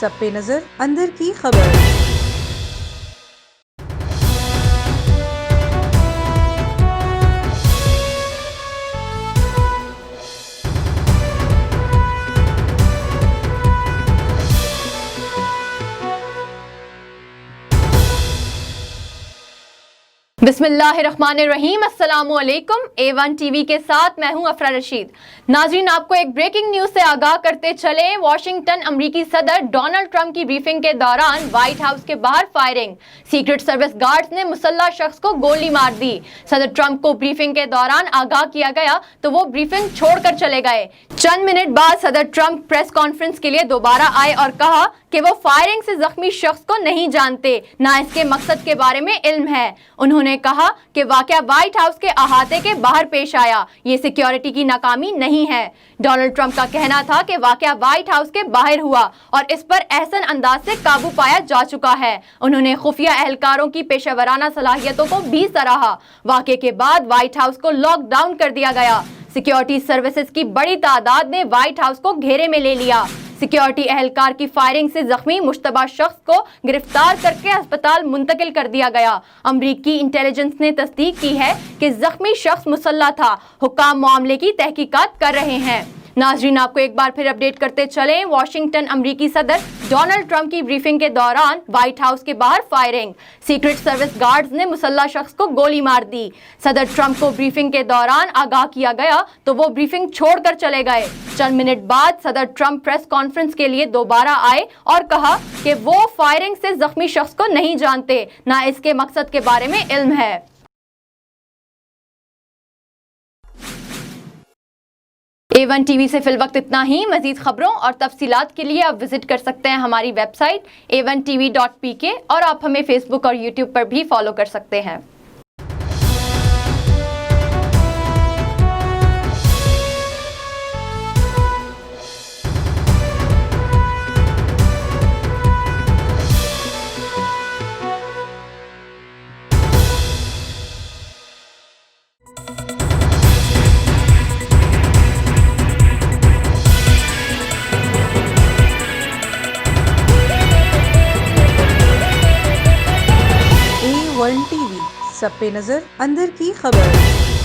सब पे नजर अंदर की खबर। बिस्मिल्लाहिर्रहमानिर्रहीम, अस्सलामुअलैकुम। A1 टीवी के साथ मैं हूं अफरा रशीद। नाजरीन, आपको एक ब्रेकिंग न्यूज से आगाह करते चले। वाशिंगटन अमरीकी सदर डोनाल्ड ट्रंप की ब्रीफिंग के दौरान व्हाइट हाउस के बाहर फायरिंग। सीक्रेट सर्विस गार्ड्स ने मुसल्लह शख्स को गोली मार दी। सदर ट्रंप को ब्रीफिंग के दौरान आगाह किया गया तो वो ब्रीफिंग छोड़कर चले गए। चंद मिनट बाद सदर ट्रंप प्रेस कॉन्फ्रेंस के लिए दोबारा आए और कहा कि वो फायरिंग से जख्मी शख्स को नहीं जानते, ना इसके मकसद के बारे में इल्म है। उन्होंने कहा कि वाकया व्हाइट हाउस के अहाते के बाहर पेश आया, ये सिक्योरिटी की नाकामी नहीं है। डोनाल्ड ट्रंप का कहना था कि वाकया व्हाइट हाउस के बाहर हुआ और इस पर एहसन अंदाज से काबू पाया जा चुका है। उन्होंने खुफिया एहलकारों की पेशेवराना सलाहियतों को भी सराहा। वाकये के बाद व्हाइट हाउस को लॉकडाउन कर दिया गया। सिक्योरिटी सर्विसेज की बड़ी तादाद ने व्हाइट हाउस को घेरे में ले लिया। सिक्योरिटी एहलकार की फायरिंग से जख्मी मुश्तबा शख्स को गिरफ्तार करके अस्पताल मुंतकिल कर दिया गया। अमरीकी इंटेलिजेंस ने तस्दीक की है कि जख्मी शख्स मुसल्ला था। हुक्काम मामले की तहकीकात कर रहे हैं। नाजरीन, आपको एक बार फिर अपडेट करते चलें। वाशिंगटन अमरीकी सदर डोनाल्ड ट्रंप की ब्रीफिंग के दौरान व्हाइट हाउस के बाहर फायरिंग। सीक्रेट सर्विस गार्ड्स ने मुसल्ला शख्स को गोली मार दी। सदर ट्रंप को ब्रीफिंग के दौरान आगाह किया गया तो वो ब्रीफिंग छोड़कर चले गए। चंद मिनट बाद सदर ट्रंप प्रेस कॉन्फ्रेंस के लिए दोबारा आए और कहा कि वो फायरिंग से जख्मी शख्स को नहीं जानते, ना इसके मकसद के बारे में इल्म है। A1 टीवी से फिल वक्त इतना ही। मजीद खबरों और तफसीलात के लिए आप विजिट कर सकते हैं हमारी वेबसाइट a1tv.pk और आप हमें फेसबुक और यूट्यूब पर भी फॉलो कर सकते हैं। A1 टीवी सब पे नजर अंदर की खबर।